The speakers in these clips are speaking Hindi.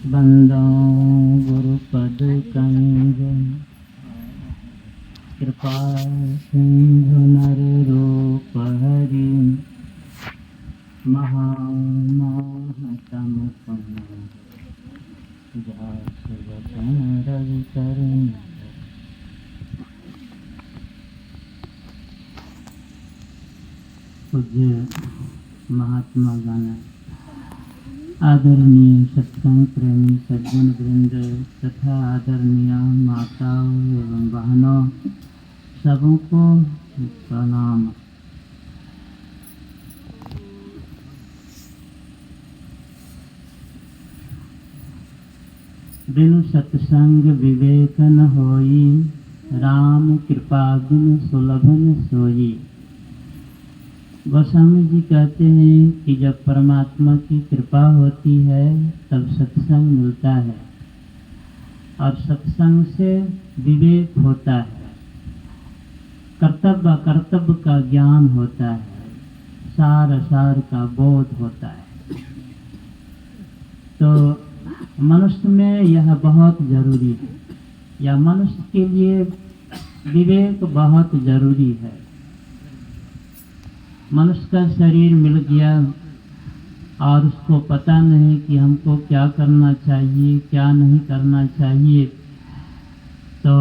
बंदो गुरुपद कंज कृपा सिंधु नर रूप हरि महामहतम जास वचन रवि करुण। पूज्य महात्मा गण, आदरणीय सत्संग प्रेमी सज्जन वृंद तथा आदरणीय माताओं एवं बहनों, सबों को प्रणाम। बिनु सत्संग विवेक न होई, राम कृपा बिनु सुलभ न सोई। गोस्वामी जी कहते हैं कि जब परमात्मा की कृपा होती है तब सत्संग मिलता है और सत्संग से विवेक होता है, कर्तव्य अकर्तव्य का ज्ञान होता है, सार असार का बोध होता है। तो मनुष्य में यह बहुत जरूरी है, या मनुष्य के लिए विवेक बहुत जरूरी है। मनुष्य का शरीर मिल गया और उसको पता नहीं कि हमको क्या करना चाहिए क्या नहीं करना चाहिए, तो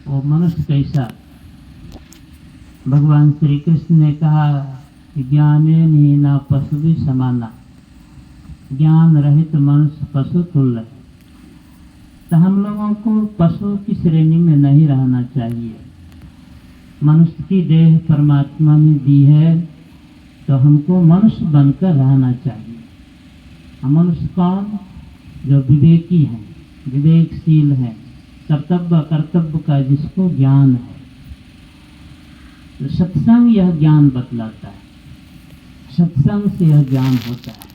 वो मनुष्य कैसा। भगवान श्री कृष्ण ने कहा कि ज्ञाने हीना पशु भी समाना, ज्ञान रहित मनुष्य पशु तुल्य है। तो हम लोगों को पशु की श्रेणी में नहीं रहना चाहिए। मनुष्य की देह परमात्मा ने दी है तो हमको मनुष्य बनकर रहना चाहिए। मनुष्य कौन? जो विवेकी है, विवेकशील है, कर्तव्य कर्तव्य का जिसको ज्ञान है। तो सत्संग यह ज्ञान बतलाता है, सत्संग से यह ज्ञान होता है।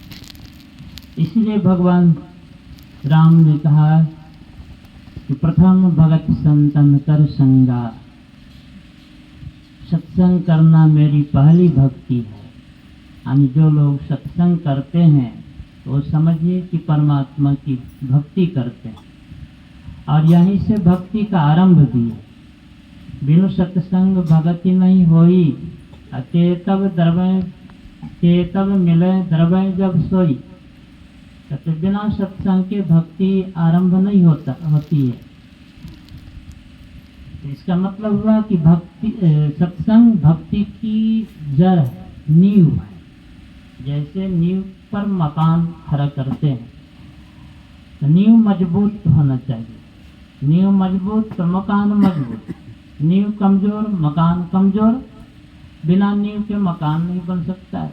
इसलिए भगवान राम ने कहा कि प्रथम भगत संतन कर संगा, सत्संग करना मेरी पहली भक्ति है। यानी जो लोग सत्संग करते हैं तो समझिए कि परमात्मा की भक्ति करते हैं, और यहीं से भक्ति का आरंभ भी है। बिनु सत्संग भक्ति नहीं होई, चेतव द्रवय चेतव मिले द्रवय जब सोई। तो बिना सत्संग के भक्ति आरंभ नहीं होती है। इसका मतलब हुआ कि भक्ति सत्संग भक्ति की जड़ है, नींव है। जैसे नींव पर मकान खड़ा करते हैं तो नींव मजबूत होना चाहिए। नींव मजबूत तो मकान मजबूत, नींव कमजोर मकान कमजोर। बिना नींव के मकान नहीं बन सकता है।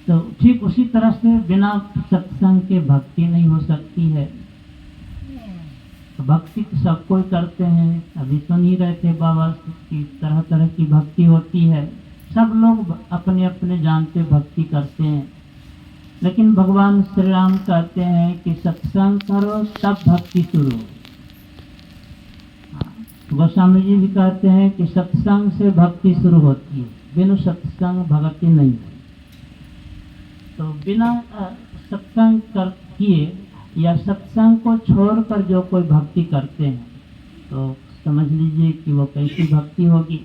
तो ठीक उसी तरह से बिना सत्संग के भक्ति नहीं हो सकती है। भक्ति सब कोई करते हैं, अभी सुन ही रहे थे बाबा की तरह तरह की भक्ति होती है। सब लोग अपने अपने जानते भक्ति करते हैं, लेकिन भगवान श्री राम कहते हैं कि सत्संग करो तब भक्ति शुरू। गोस्वामी जी भी कहते हैं कि सत्संग से भक्ति शुरू होती है, बिना सत्संग भक्ति नहीं है। तो बिना सत्संग कर किए या सत्संग को छोड़कर जो कोई भक्ति करते हैं तो समझ लीजिए कि वो कैसी भक्ति होगी।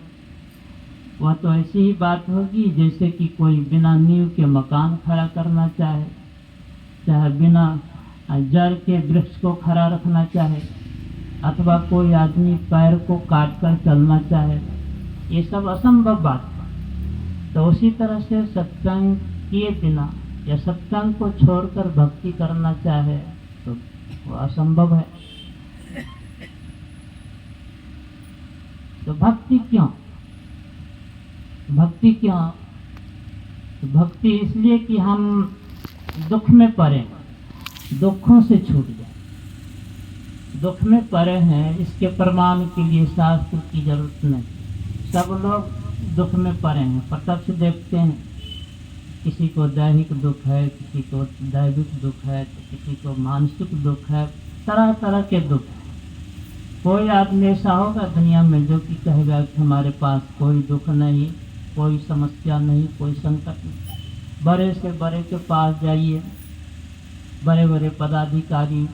वह तो ऐसी ही बात होगी जैसे कि कोई बिना नींव के मकान खड़ा करना चाहे, चाहे बिना जड़ के वृक्ष को खड़ा रखना चाहे, अथवा कोई आदमी पैर को काट कर चलना चाहे। ये सब असंभव बात है। तो उसी तरह से सत्संग किए बिना या सत्संग को छोड़कर भक्ति करना चाहे तो वो असंभव है। तो भक्ति क्यों? भक्ति क्यों? तो भक्ति इसलिए कि हम दुख में पड़े, दुखों से छूट जाए। दुख में पड़े हैं, इसके प्रमाण के लिए शास्त्र की जरूरत नहीं। सब लोग दुख में पड़े हैं, प्रत्यक्ष देखते हैं। किसी को दैहिक दुख है, किसी को दैविक दुख है, तो किसी को मानसिक दुख है, तरह तरह के दुख है। कोई आदमी ऐसा होगा दुनिया में जो कि कहेगा कि हमारे पास कोई दुख नहीं, कोई समस्या नहीं, कोई संकट नहीं। बड़े से बड़े के पास जाइए बड़े बड़े पदाधिकारी,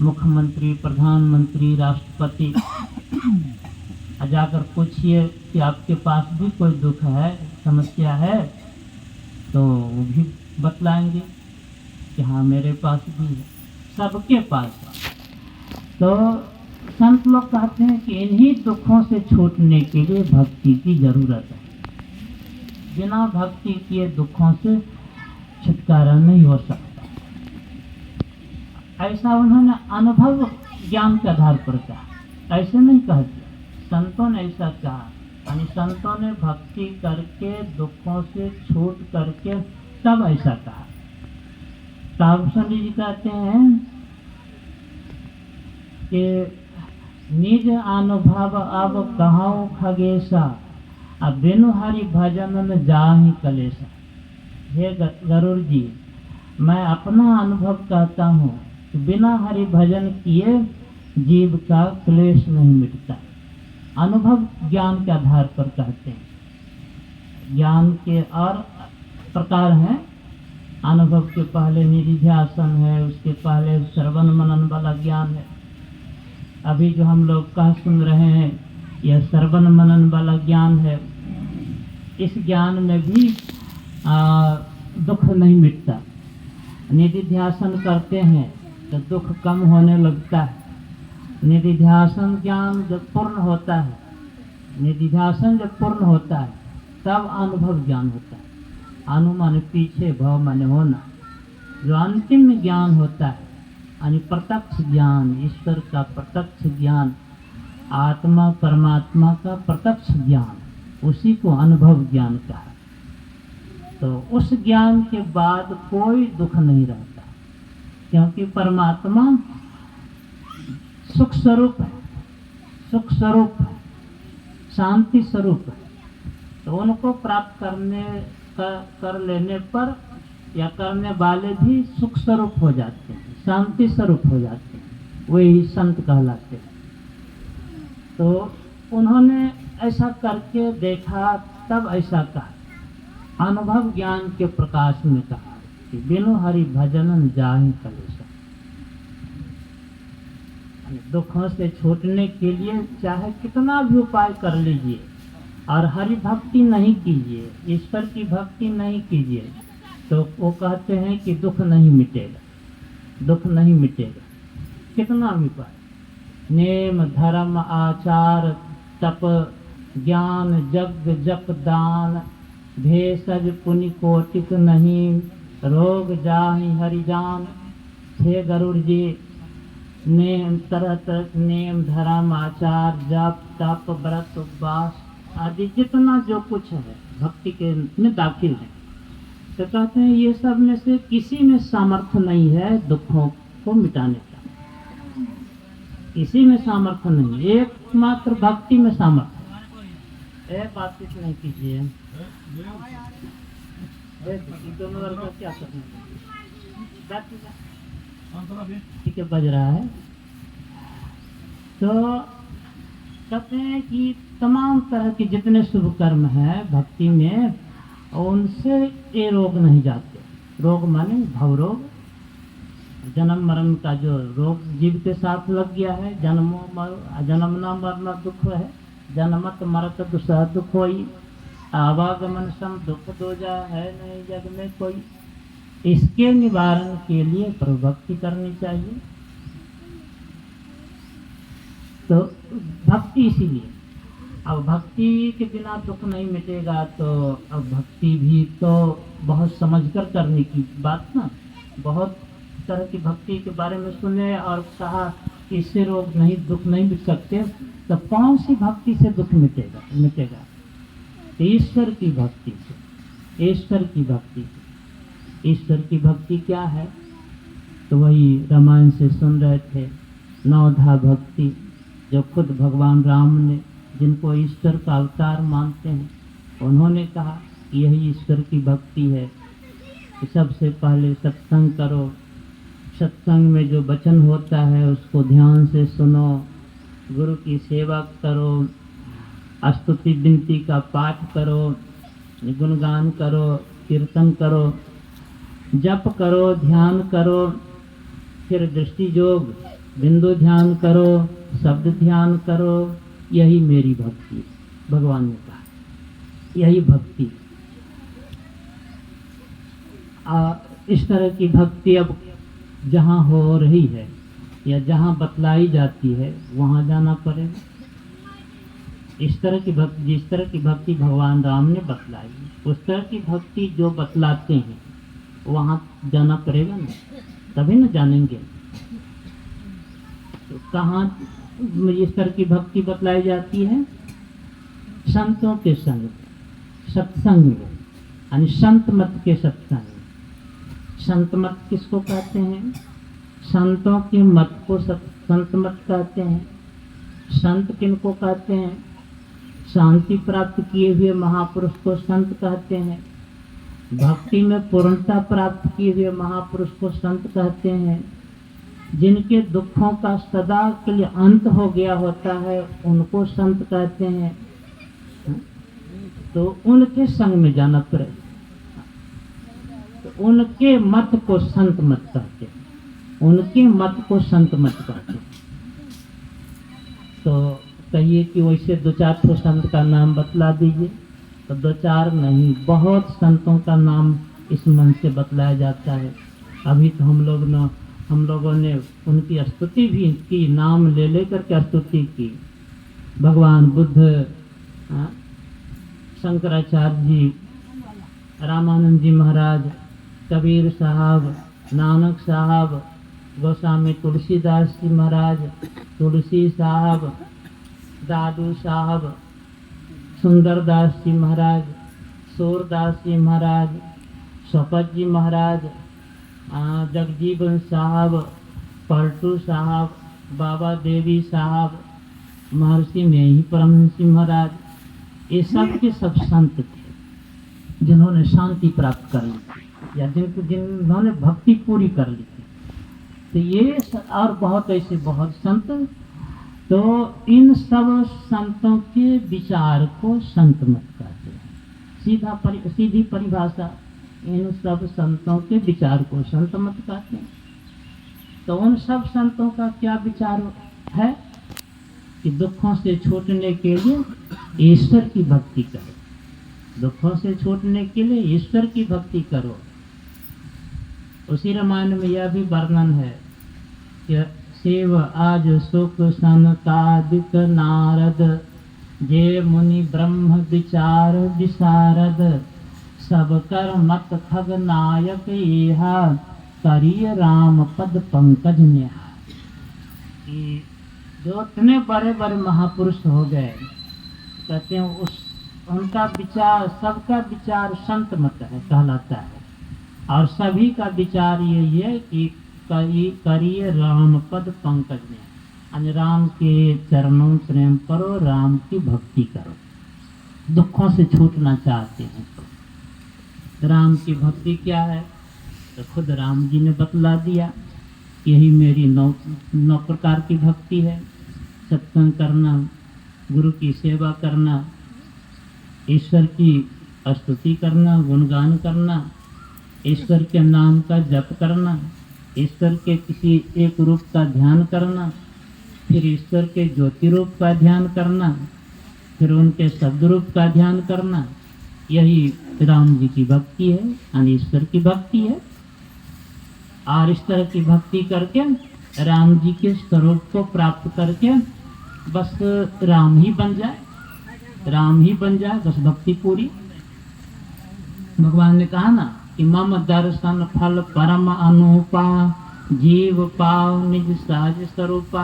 मुख्यमंत्री, प्रधानमंत्री, राष्ट्रपति, जाकर पूछिए कि आपके पास भी कोई दुख है, समस्या है, तो वो भी बतलाएंगे कि हाँ मेरे पास भी है, सबके पास है। तो संत लोग कहते हैं कि इन्हीं दुखों से छूटने के लिए भक्ति की जरूरत है। बिना भक्ति किए दुखों से छुटकारा नहीं हो सकता। ऐसा उन्होंने अनुभव ज्ञान के आधार पर कहा, ऐसे नहीं कह दिया। संतों ने ऐसा कहा, यानी संतों ने भक्ति करके दुखों से छूट करके तब ऐसा कहा। ताबसन जी कहते हैं कि निज अनुभव अब कहाऊ खगेशा, अब बिनु हरि भजन में जाहि कलेशा। हे गरुड़ जी, मैं अपना अनुभव कहता हूँ कि बिना हरि भजन किए जीव का क्लेश नहीं मिटता। अनुभव ज्ञान के आधार पर कहते हैं। ज्ञान के और प्रकार हैं। अनुभव के पहले निधिध्यासन है, उसके पहले श्रवण मनन वाला ज्ञान है। अभी जो हम लोग कह सुन रहे हैं यह श्रवण मनन वाला ज्ञान है। इस ज्ञान में भी दुख नहीं मिटता। निधिध्यासन करते हैं तो दुख कम होने लगता है। निधिध्यासन ज्ञान जब पूर्ण होता है, निधिध्यासन जब पूर्ण होता है तब अनुभव ज्ञान होता है। अनु माने पीछे, भव माने होना। जो अंतिम ज्ञान होता है यानी प्रत्यक्ष ज्ञान, ईश्वर का प्रत्यक्ष ज्ञान, आत्मा परमात्मा का प्रत्यक्ष ज्ञान, उसी को अनुभव ज्ञान कहा। तो उस ज्ञान के बाद कोई दुख नहीं रहता, क्योंकि परमात्मा सुख स्वरूप है, सुख स्वरूप है, शांति स्वरूप है। तो उनको प्राप्त कर लेने पर या करने वाले भी सुख स्वरूप हो जाते हैं, शांति स्वरूप हो जाते हैं, वही संत कहलाते हैं। तो उन्होंने ऐसा करके देखा तब ऐसा कहा, अनुभव ज्ञान के प्रकाश में कहा कि बिनु हरि भजन जाहि कलेशा। दुखों से छूटने के लिए चाहे कितना भी उपाय कर लीजिए और हरि भक्ति नहीं कीजिए, ईश्वर की भक्ति नहीं कीजिए, तो वो कहते हैं कि दुख नहीं मिटेगा, दुख नहीं मिटेगा। कितना भी उपाय, नेम धर्म आचार तप ज्ञान जग जप दान, भेषज पुनि कोटिक नहीं, रोग जाहि हरि जान। हे गरुड़ जी, नेम तरह तरह नेम धर्म आचार जप तप व्रत उपवास आदि जितना जो कुछ है भक्ति के में दाखिल है, तो कहते हैं ये सब में से किसी में सामर्थ्य नहीं है दुखों को मिटाने का। किसी में सामर्थ्य नहीं, एकमात्र भक्ति में सामर्थ्य है। बातचीत नहीं कीजिए, दोनों वर्ग क्या करना ठीक है, बज रहा है। तो कहते हैं कि तमाम तरह के जितने शुभ कर्म हैं भक्ति में, उनसे ये रोग नहीं जाते। रोग माने भव रोग, जन्म मरण का जो रोग जीव के साथ लग गया है, जन्मना मरना दुख है, जन्मत मरत दूसरा दुख होई, आवागमन सम दुख दो जा है नहीं जग में कोई। इसके निवारण के लिए प्रभक्ति करनी चाहिए। तो भक्ति इसीलिए, अब भक्ति के बिना दुख नहीं मिटेगा, तो अब भक्ति भी तो बहुत समझकर करने की बात ना। बहुत तरह की भक्ति के बारे में सुने और कहा कि इससे रोग नहीं, दुख नहीं मिट सकते, तो कौन सी भक्ति से दुख मिटेगा? ईश्वर की भक्ति से, ईश्वर की भक्ति से। ईश्वर की भक्ति क्या है? तो वही रामायण से सुन रहे थे, नवधा भक्ति, जो खुद भगवान राम ने, जिनको ईश्वर का अवतार मानते हैं, उन्होंने कहा कि यही ईश्वर की भक्ति है कि सबसे पहले सत्संग करो, सत्संग में जो वचन होता है उसको ध्यान से सुनो, गुरु की सेवा करो, स्तुति विनती का पाठ करो, गुणगान करो, कीर्तन करो, जप करो, ध्यान करो, फिर दृष्टि योग, बिंदु ध्यान करो, शब्द ध्यान करो, यही मेरी भक्ति है। भगवान ने कहा यही भक्ति। इस तरह की भक्ति अब जहाँ हो रही है या जहाँ बतलाई जाती है वहाँ जाना पड़ेगा। इस तरह की भक्ति, जिस तरह की भक्ति भगवान राम ने बतलाई, उस तरह की भक्ति जो बतलाते हैं वहाँ जाना पड़ेगा ना, तभी ना जानेंगे। तो कहाँ इस तरह की भक्ति बतलाई जाती है? संतों के संग, सत्संग में, यानी संत मत के सत्संग। संत मत किसको कहते हैं? संतों के मत को संत मत कहते हैं। संत किनको कहते हैं? शांति प्राप्त किए हुए महापुरुष को संत कहते हैं। भक्ति में पूर्णता प्राप्त किए हुए महापुरुष को संत कहते हैं। जिनके दुखों का सदा के लिए अंत हो गया होता है उनको संत कहते हैं। तो उनके संग में जाना पड़ेगा। तो उनके मत को संत मत कहते हैं, उनके मत को संत मत कहते हैं। तो कहिए कि वैसे दो चार ठो संत का नाम बतला दीजिए, तो दो चार नहीं, बहुत संतों का नाम इस मन से बतलाया जाता है। अभी तो हम लोगों ने उनकी स्तुति भी की, नाम ले लेकर के स्तुति की। भगवान बुद्ध, शंकराचार्य जी, रामानंद जी महाराज, कबीर साहब, नानक साहब, गोस्वामी तुलसीदास जी महाराज, तुलसी साहब, दादू साहब, सुंदरदास जी महाराज, सूरदास जी महाराज, शपथ जी महाराज, जगजीवन साहब, पलटू साहब, बाबा देवी साहब, महर्षि मेही परमहंस महाराज, ये सब के सब संत थे जिन्होंने शांति प्राप्त कर ली थी या जिन्होंने भक्ति पूरी कर ली थी। तो ये और बहुत ऐसे बहुत संत। तो इन सब संतों के विचार को संत मत कहते हैं। सीधी परिभाषा, इन सब संतों के विचार को संत मत कहते हैं। तो उन सब संतों का क्या विचार है कि दुखों से छूटने के लिए ईश्वर की भक्ति करो, दुखों से छूटने के लिए ईश्वर की भक्ति करो। उसी रामायण में यह भी वर्णन है कि शिव आज सुख सनकादिक नारद, जे मुनि ब्रह्म विचार विशारद, सब कर मत खग नायक येहा, करिय राम पद पंकज नेहा। जो इतने बड़े बड़े महापुरुष हो गए, कहते हैं उनका विचार, सबका विचार संत मत है कहलाता है। और सभी का विचार यही है कि करिए राम पद पंकज में, यानी राम के चरणों प्रेम करो, राम की भक्ति करो। दुखों से छूटना चाहते हैं तो राम की भक्ति क्या है? तो खुद राम जी ने बतला दिया, यही मेरी नौ प्रकार की भक्ति है। सत्संग करना, गुरु की सेवा करना, ईश्वर की स्तुति करना, गुणगान करना, ईश्वर के नाम का जप करना, ईश्वर के किसी एक रूप का ध्यान करना, फिर ईश्वर के ज्योति रूप का ध्यान करना, फिर उनके शब्द रूप का ध्यान करना, यही राम जी की भक्ति है, यानी ईश्वर की भक्ति है। और इस तरह की भक्ति करके राम जी के स्वरूप को प्राप्त करके बस राम ही बन जाए, राम ही बन जाए, बस भक्ति पूरी। भगवान ने कहा ना कि मम दर्शन फल परम अनुपा, जीव पाव निज सहज स्वरूपा।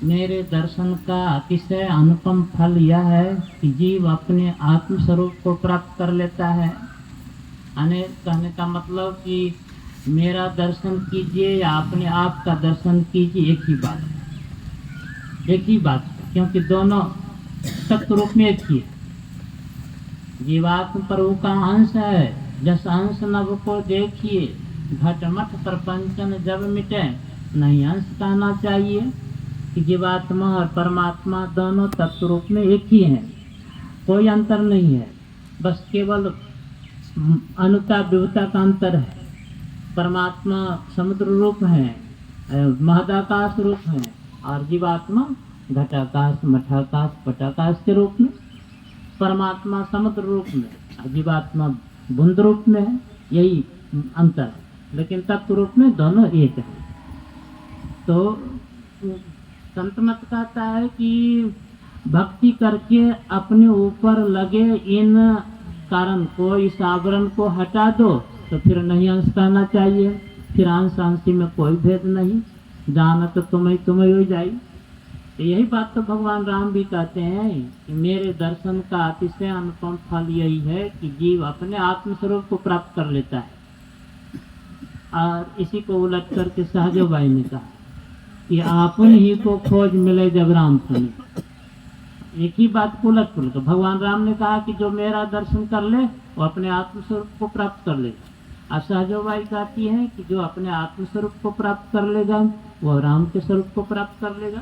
मेरे दर्शन का अतिशय अनुपम फल यह है कि जीव अपने आत्म स्वरूप को प्राप्त कर लेता है। कहने का मतलब कि मेरा दर्शन कीजिए या अपने आप का दर्शन कीजिए, एक ही बात है, एक ही बात है, क्योंकि दोनों तत्व रूप में एक ही है। जीवात्म प्रभु का अंश है, जस अंश नभ को देखिए, घटमट प्रपंचन जब मिटे। नहीं अंश कहना चाहिए कि जीवात्मा और परमात्मा दोनों तत्व रूप में एक ही हैं, कोई अंतर नहीं है, बस केवल अनुता विभुता का अंतर है। परमात्मा समुद्र रूप है, महदाकाश रूप है, और जीवात्मा घटाकाश, मठाकाश, पटाकाश के रूप में। परमात्मा समुद्र रूप में, जीवात्मा बूंद रूप में है, यही अंतर है। लेकिन तत्व रूप में दोनों एक है। तो संत मत कहता है कि भक्ति करके अपने ऊपर लगे इन कारण को, इस आवरण को हटा दो, तो फिर नहीं अंश कहना चाहिए। फिर अंश अंशी में कोई भेद नहीं, जाना तो तुम्हें हो जाए। तो यही बात तो भगवान राम भी कहते हैं कि मेरे दर्शन का अतिशय अनुपम फल यही है कि जीव अपने आत्मस्वरूप को प्राप्त कर लेता है। और इसी को उलट करके सहजोबाई ने कहा कि आपन ही को खोज मिले जब राम सुने। एक ही बात को उलट पुलट, भगवान राम ने कहा कि जो मेरा दर्शन कर ले वो अपने आत्मस्वरूप को प्राप्त कर लेगा। और सहजोबाई कहती है कि जो अपने आत्मस्वरूप को प्राप्त कर लेगा वो राम के स्वरूप को प्राप्त कर लेगा।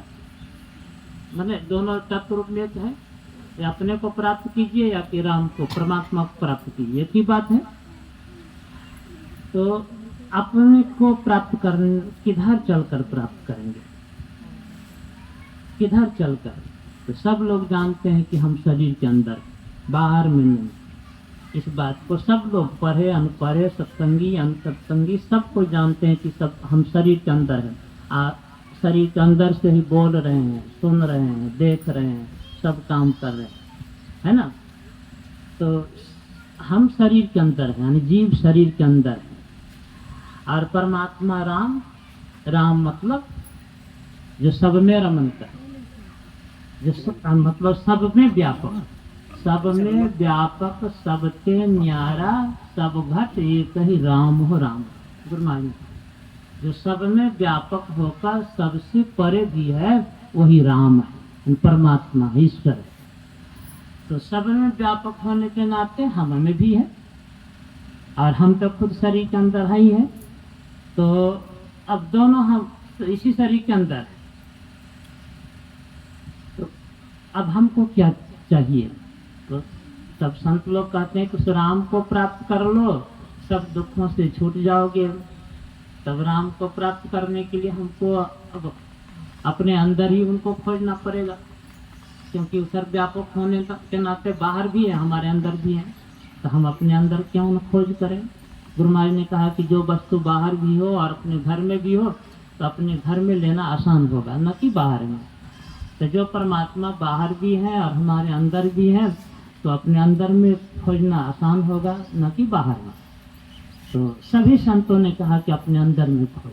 मैंने दोनों तत्व रूप में है, या अपने को प्राप्त कीजिए या कि राम को, परमात्मा को प्राप्त कीजिए, एक ही बात है। तो अपने को प्राप्त करने किधर चलकर प्राप्त करेंगे, किधर चलकर? तो सब लोग जानते हैं कि हम शरीर के अंदर, बाहर में नहीं। इस बात को सब लोग, पढ़े अनपढ़े, सत्संगी अनसत्संगी, सब कोई जानते हैं कि सब हम शरीर के अंदर हैं। शरीर के अंदर से ही बोल रहे हैं, सुन रहे हैं, देख रहे हैं, सब काम कर रहे हैं, है ना। तो हम शरीर के अंदर हैं, यानी जीव शरीर के अंदर है। और परमात्मा राम, राम मतलब जो सब में रमन कर, जो मतलब सब में व्यापक, सब में व्यापक, सबके न्यारा, सब घट एक ही राम हो राम। गुरु महाराज, जो सब में व्यापक होकर सबसे परे भी है वही राम है, परमात्मा ईश्वर है। तो सब में व्यापक होने के नाते हम में भी है, और हम तो खुद शरीर के अंदर ही है। तो अब दोनों हम तो इसी शरीर के अंदर है। तो अब हमको क्या चाहिए? तो सब संत लोग कहते हैं कि उस राम को प्राप्त कर लो, सब दुखों से छूट जाओगे। तब राम को प्राप्त करने के लिए हमको अब अपने अंदर ही उनको खोजना पड़ेगा, क्योंकि सर्वव्यापक होने के नाते बाहर भी है, हमारे अंदर भी है। तो हम अपने अंदर क्यों न खोज करें? गुरु महाराज ने कहा कि जो वस्तु बाहर भी हो और अपने घर में भी हो तो अपने घर में लेना आसान होगा, न कि बाहर में। तो जो परमात्मा बाहर भी है और हमारे अंदर भी है, तो अपने अंदर में खोजना आसान होगा, न कि बाहर में। तो सभी संतों ने कहा कि अपने अंदर में खोज।